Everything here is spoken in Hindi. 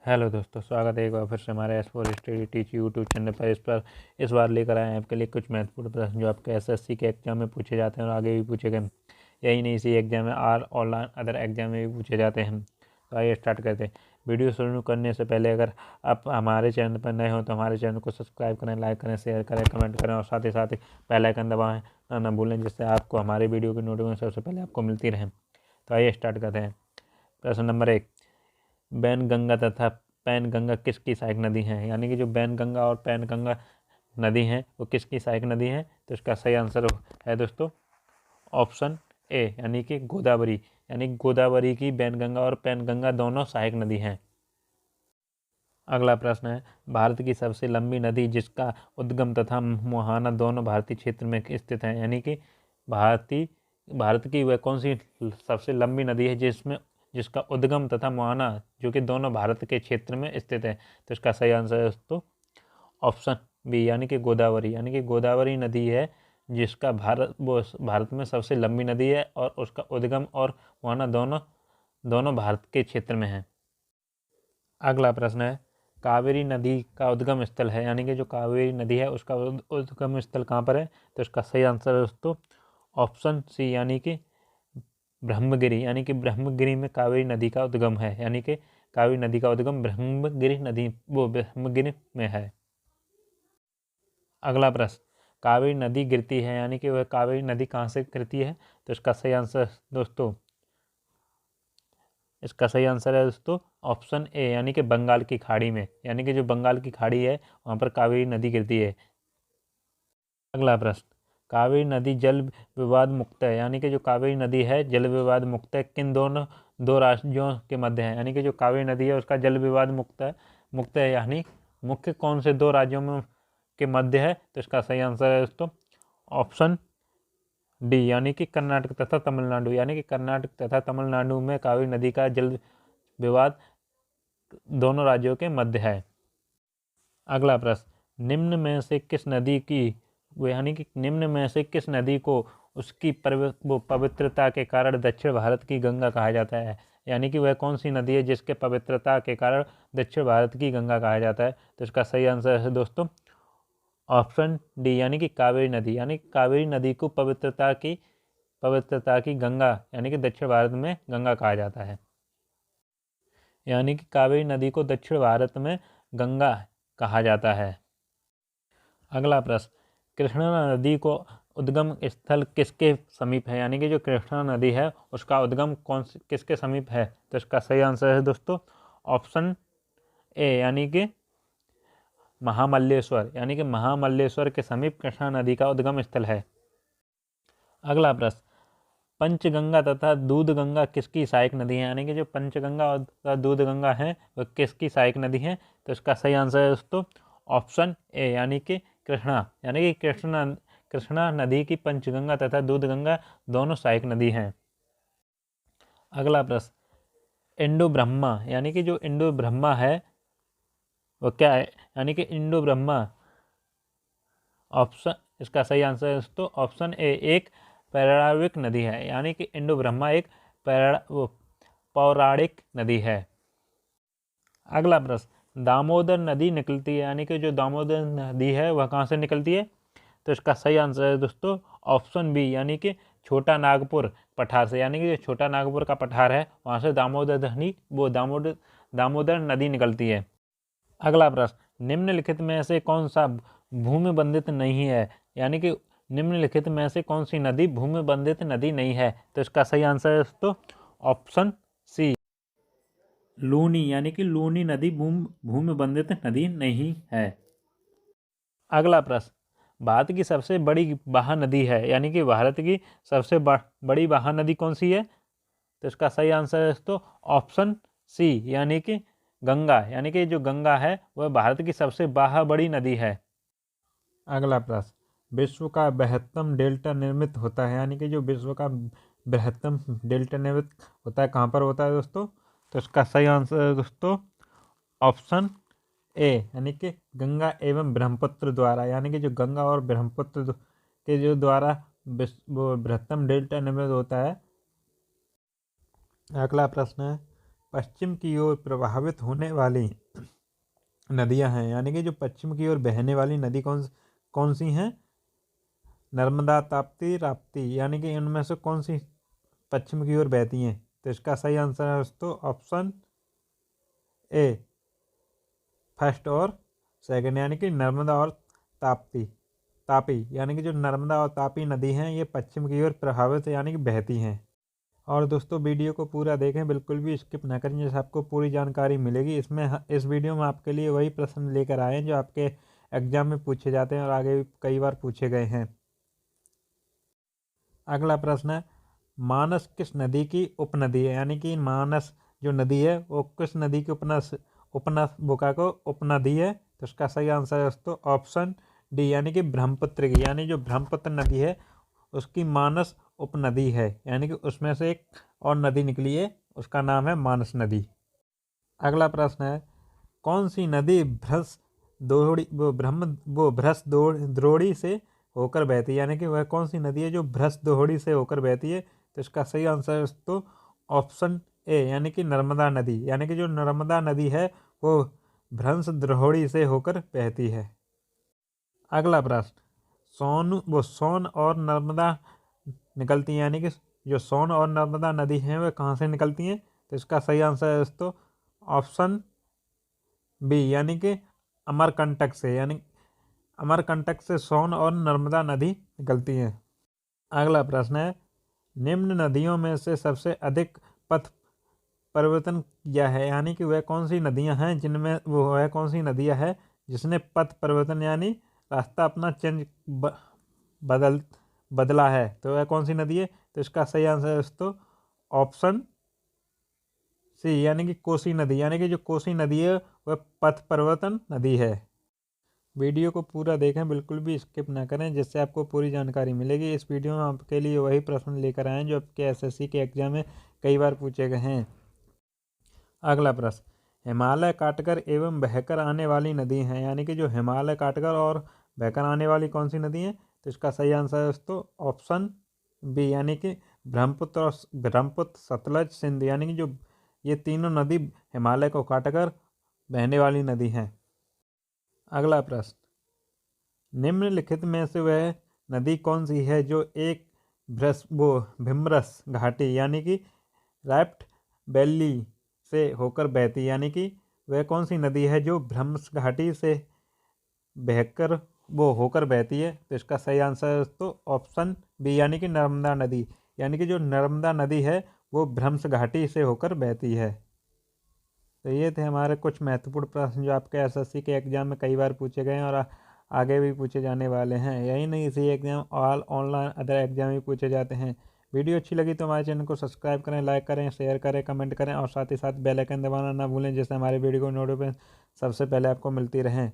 हेलो दोस्तों, स्वागत है एक बार फिर से हमारे S4 study teach YouTube channel पर। इस बार लेकर आए हैं आपके लिए कुछ महत्वपूर्ण प्रश्न जो आपके एसएससी के एग्जाम में पूछे जाते हैं और आगे भी पूछे गए। यही नहीं, इसी एग्जाम में ऑनलाइन अदर एग्जाम में भी पूछे जाते हैं। तो आइए स्टार्ट करते हैं। वीडियो शुरू करने से पहले अगर आप हमारे चैनल पर नए हो तो हमारे चैनल को सब्सक्राइब करें, लाइक करें, शेयर करें, कमेंट करें और साथ ही बेल आइकन दबाएं ना भूलें, जिससे आपको हमारे वीडियो की नोटिफिकेशन सबसे पहले आपको मिलती रहे। तो आइए स्टार्ट करते हैं। प्रश्न नंबर 1, बैनगंगा तथा पैनगंगा किसकी सहायक नदी हैं? यानी कि जो बैनगंगा और पैनगंगा नदी हैं वो किसकी सहायक नदी हैं? तो इसका सही आंसर है दोस्तों ऑप्शन ए, यानी कि गोदावरी। यानी गोदावरी की बैनगंगा और पैनगंगा दोनों सहायक नदी हैं। अगला प्रश्न है, भारत की सबसे लंबी नदी जिसका उद्गम तथा मुहाना दोनों भारतीय क्षेत्र में स्थित है। यानी कि भारत की वह कौन सी सबसे लंबी नदी है जिसका उद्गम तथा मुहाना जो कि दोनों भारत के क्षेत्र में स्थित है? तो इसका सही आंसर है दोस्तों ऑप्शन बी, यानी कि गोदावरी। यानी कि गोदावरी नदी है जिसका भारत में सबसे लंबी नदी है और उसका उद्गम और मुहाना दोनों भारत के क्षेत्र में है। अगला प्रश्न है, कावेरी नदी का उद्गम स्थल है। यानी कि जो कावेरी नदी है उसका उद्गम स्थल कहाँ पर है? तो इसका सही आंसर है दोस्तों ऑप्शन सी, यानी कि ब्रह्मगिरी। यानी कि ब्रह्मगिरी में कावेरी नदी का उद्गम है। यानी कि कावेरी नदी का उद्गम ब्रह्मगिरी में है। अगला प्रश्न, कावेरी नदी गिरती है, यानी कि वह कावेरी नदी कहाँ से गिरती है? तो इसका सही आंसर है दोस्तों ऑप्शन ए, यानी कि बंगाल की खाड़ी में। यानी कि जो बंगाल की खाड़ी है वहाँ पर कावेरी नदी गिरती है। अगला प्रश्न, कावेरी नदी जल विवाद मुक्त है। यानी कि जो कावेरी नदी है जल विवाद मुक्त है किन दो राज्यों के मध्य है? यानी कि जो कावेरी नदी है उसका जल विवाद मुक्त है यानी मुख्य कौन से दो राज्यों में के मध्य है? तो इसका सही आंसर है दोस्तों ऑप्शन डी, यानी कि कर्नाटक तथा तमिलनाडु। यानी कि कर्नाटक तथा तमिलनाडु में कावेरी नदी का जल विवाद दोनों राज्यों के मध्य है। अगला प्रश्न, निम्न में से किस नदी को उसकी पवित्रता के कारण दक्षिण भारत की गंगा कहा जाता है? यानी कि वह कौन सी नदी है जिसके पवित्रता के कारण दक्षिण भारत की गंगा कहा जाता है? तो इसका सही आंसर है दोस्तों ऑप्शन डी, यानी कि कावेरी नदी। यानी कि कावेरी नदी को पवित्रता की गंगा यानी कि दक्षिण भारत में गंगा कहा जाता है। यानी कि कावेरी नदी को दक्षिण भारत में गंगा कहा जाता है। अगला प्रश्न, कृष्णा नदी को उद्गम स्थल किसके समीप है? यानी कि जो कृष्णा नदी है उसका उद्गम किसके समीप है? तो इसका सही आंसर है दोस्तों ऑप्शन ए, यानी कि महामल्लेश्वर। यानी कि महामल्लेश्वर के समीप कृष्णा नदी का उद्गम स्थल है। अगला प्रश्न, पंचगंगा तथा दूधगंगा किसकी सहायक नदी है? यानी कि जो पंचगंगा और दूधगंगा है वह किसकी सहायक नदी है? तो इसका सही आंसर है दोस्तों ऑप्शन ए, यानी कि कृष्णा। यानी कि कृष्णा नदी की पंचगंगा तथा दूधगंगा दोनों सहायक नदी हैं। अगला प्रश्न, इंडो ब्रह्मा। यानी कि जो इंडो ब्रह्मा है वो क्या है? यानी कि इंडो ब्रह्मा ऑप्शन इसका सही आंसर है दोस्तों ऑप्शन ए, एक पौराणिक नदी है। यानी कि इंडो ब्रह्मा एक पौराणिक नदी है। अगला प्रश्न, दामोदर नदी निकलती है। यानी कि जो दामोदर नदी है वह कहाँ से निकलती है? तो इसका सही आंसर है दोस्तों ऑप्शन बी, यानी कि छोटा नागपुर पठार से। यानी कि जो छोटा नागपुर का पठार है वहाँ से दामोदर नदी निकलती है। अगला प्रश्न, निम्नलिखित में से कौन सा भूमि बंधित नहीं है? यानी कि निम्नलिखित में से कौन सी नदी भूमि बंधित नदी नहीं है? तो इसका सही आंसर है दोस्तों ऑप्शन सी, लूनी। यानी कि लूनी नदी भूमि बंधित नदी नहीं है। अगला प्रश्न, भारत की सबसे बड़ी महानदी है। यानी कि भारत की सबसे बड़ी महानदी कौन सी है? तो इसका सही आंसर है दोस्तों ऑप्शन सी, यानी कि गंगा। यानी कि जो गंगा है वह भारत की सबसे बड़ी नदी है। अगला प्रश्न, विश्व का बृहत्तम डेल्टा निर्मित होता है। यानी कि जो विश्व का बृहत्तम डेल्टा निर्मित होता है कहाँ पर होता है दोस्तों? तो इसका सही आंसर है दोस्तों ऑप्शन ए, यानी कि गंगा एवं ब्रह्मपुत्र द्वारा। यानी कि जो गंगा और ब्रह्मपुत्र के जो द्वारा वो बृहत्तम डेल्टा निर्मित होता है। अगला प्रश्न है, पश्चिम की ओर प्रभावित होने वाली नदियां हैं, यानी कि जो पश्चिम की ओर बहने वाली नदी कौन सी हैं? नर्मदा, ताप्ती, राप्ती, यानी कि इनमें से कौन सी पश्चिम की ओर बहती हैं? तो इसका सही आंसर है दोस्तों ऑप्शन ए, फर्स्ट और सेकंड, यानी कि नर्मदा और तापी, यानी कि जो नर्मदा और तापी नदी हैं ये पश्चिम की ओर प्रभावित यानी कि बहती हैं। और दोस्तों वीडियो को पूरा देखें, बिल्कुल भी स्किप ना करें, जैसे आपको पूरी जानकारी मिलेगी। इस वीडियो में आपके लिए वही प्रश्न लेकर आए हैं जो आपके एग्जाम में पूछे जाते हैं और आगे भी कई बार पूछे गए हैं। अगला प्रश्न है, मानस किस नदी की उपनदी है? यानी कि मानस जो नदी है वो किस नदी की उपनदी है? तो इसका सही आंसर है दोस्तों ऑप्शन डी, यानी कि ब्रह्मपुत्र की, यानी जो ब्रह्मपुत्र नदी है उसकी मानस उपनदी है, यानी कि उसमें से एक और नदी निकली है, उसका नाम है मानस नदी। अगला प्रश्न है, कौन सी नदी भ्रस द्रोणी से होकर बहती है? यानी कि वह कौन सी नदी है जो भ्रस द्रोणी से होकर बहती है? तो इसका सही आंसर है तो ऑप्शन ए, यानी कि नर्मदा नदी, यानी कि जो नर्मदा नदी है वो भ्रंश द्रोणी से होकर बहती है। अगला प्रश्न, सोन और नर्मदा निकलती हैं, यानी कि जो सोन और नर्मदा नदी हैं वे कहाँ से निकलती हैं? तो इसका सही आंसर है दोस्तों ऑप्शन बी, यानी कि अमरकंटक से, यानी अमरकंटक से सोन और नर्मदा नदी निकलती हैं। अगला प्रश्न है, निम्न नदियों में से सबसे अधिक पथ परिवर्तन किया है? यानी कि वह कौन सी नदियां हैं जिनमें वह कौन सी नदियां हैं जिसने पथ परिवर्तन यानी रास्ता अपना बदला है? तो वह कौन सी नदी है? तो इसका सही आंसर है दोस्तों ऑप्शन सी, यानी कि कोसी नदी, यानी कि जो कोसी नदी है वह पथ परिवर्तन नदी है। वीडियो को पूरा देखें, बिल्कुल भी स्किप ना करें, जिससे आपको पूरी जानकारी मिलेगी। इस वीडियो में आपके लिए वही प्रश्न लेकर आए हैं जो आपके एसएससी के एग्जाम में कई बार पूछे गए हैं। अगला प्रश्न, हिमालय काटकर एवं बहकर आने वाली नदी हैं, यानी कि जो हिमालय काटकर और बहकर आने वाली कौन सी नदी है? तो इसका सही आंसर है दोस्तों ऑप्शन बी, यानी कि ब्रह्मपुत्र, सतलज, सिंध, यानी कि जो ये तीनों नदी हिमालय को काटकर बहने वाली नदी हैं। अगला प्रश्न, निम्नलिखित में से वह नदी कौन सी है जो एक भीमरस घाटी यानी कि रैफ्ट वैली से होकर बहती, यानी कि वह कौन सी नदी है जो भ्रमस घाटी से बहकर होकर बहती है? तो इसका सही आंसर है तो ऑप्शन बी, यानी कि नर्मदा नदी, यानी कि जो नर्मदा नदी है वो भ्रमस घाटी से होकर बहती है। तो ये थे हमारे कुछ महत्वपूर्ण प्रश्न जो आपके एसएससी के एग्जाम में कई बार पूछे गए हैं और आगे भी पूछे जाने वाले हैं। यही नहीं, इसी exam all online other exam भी पूछे जाते हैं। वीडियो अच्छी लगी तो हमारे चैनल को सब्सक्राइब करें, लाइक करें, शेयर करें, कमेंट करें और साथ ही साथ बेल आइकन दबाना ना भूलें, जिससे हमारे वीडियो को नोटिफिकेशन सबसे पहले आपको मिलती रहें।